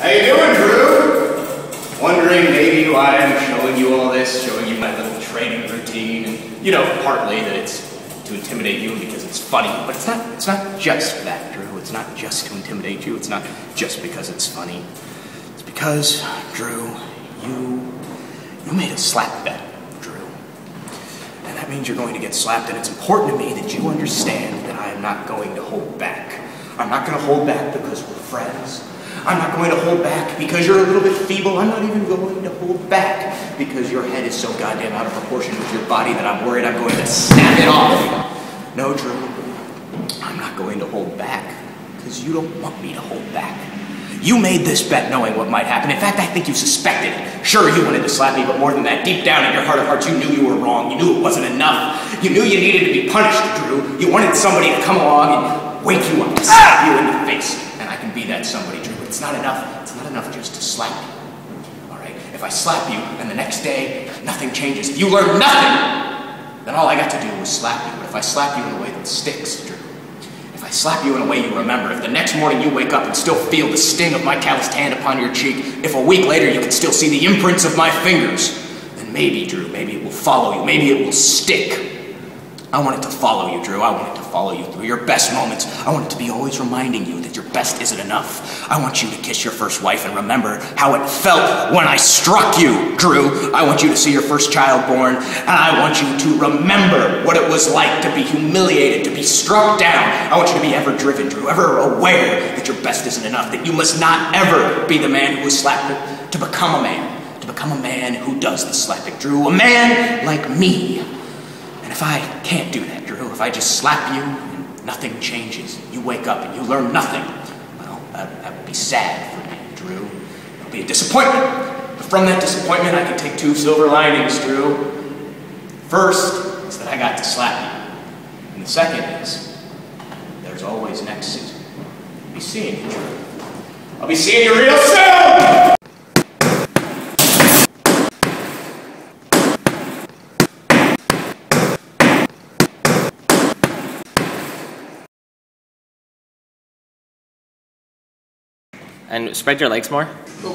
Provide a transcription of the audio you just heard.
How you doing, Drew? Wondering maybe why I'm showing you all this, showing you my little training routine, and you know, partly that it's to intimidate you because it's funny, but it's not just that, Drew. It's not just to intimidate you. It's not just because it's funny. It's because, Drew, you made a slap bet, Drew. And that means you're going to get slapped, and it's important to me that you understand that I am not going to hold back. I'm not going to hold back because we're friends. I'm not going to hold back because you're a little bit feeble. I'm not even going to hold back because your head is so goddamn out of proportion with your body that I'm worried I'm going to snap it off. No, Drew, I'm not going to hold back because you don't want me to hold back. You made this bet knowing what might happen. In fact, I think you suspected it. Sure, you wanted to slap me, but more than that, deep down in your heart of hearts, you knew you were wrong. You knew it wasn't enough. You knew you needed to be punished, Drew. You wanted somebody to come along and wake you up and slap you in the face. And I can be that somebody, Drew. It's not enough. It's not enough just to slap you. All right? If I slap you and the next day nothing changes, if you learn nothing, then all I got to do was slap you. But if I slap you in a way that sticks, Drew, if I slap you in a way you remember, if the next morning you wake up and still feel the sting of my calloused hand upon your cheek, if a week later you can still see the imprints of my fingers, then maybe, Drew, maybe it will follow you. Maybe it will stick. I want it to follow you, Drew. I want it to follow you through your best moments. I want it to be always reminding you that your best isn't enough. I want you to kiss your first wife and remember how it felt when I struck you, Drew. I want you to see your first child born, and I want you to remember what it was like to be humiliated, to be struck down. I want you to be ever driven, Drew, ever aware that your best isn't enough, that you must not ever be the man who was slapped, to become a man who does the slapping, Drew, a man like me. And if I can't do that, Drew, if I just slap you and nothing changes, you wake up and you learn nothing, well, that would be sad for me, Drew. It would be a disappointment. But from that disappointment, I can take two silver linings, Drew. First is that I got to slap you. And the second is, there's always next season. I'll be seeing you, Drew. I'll be seeing you real soon! And spread your legs more. Go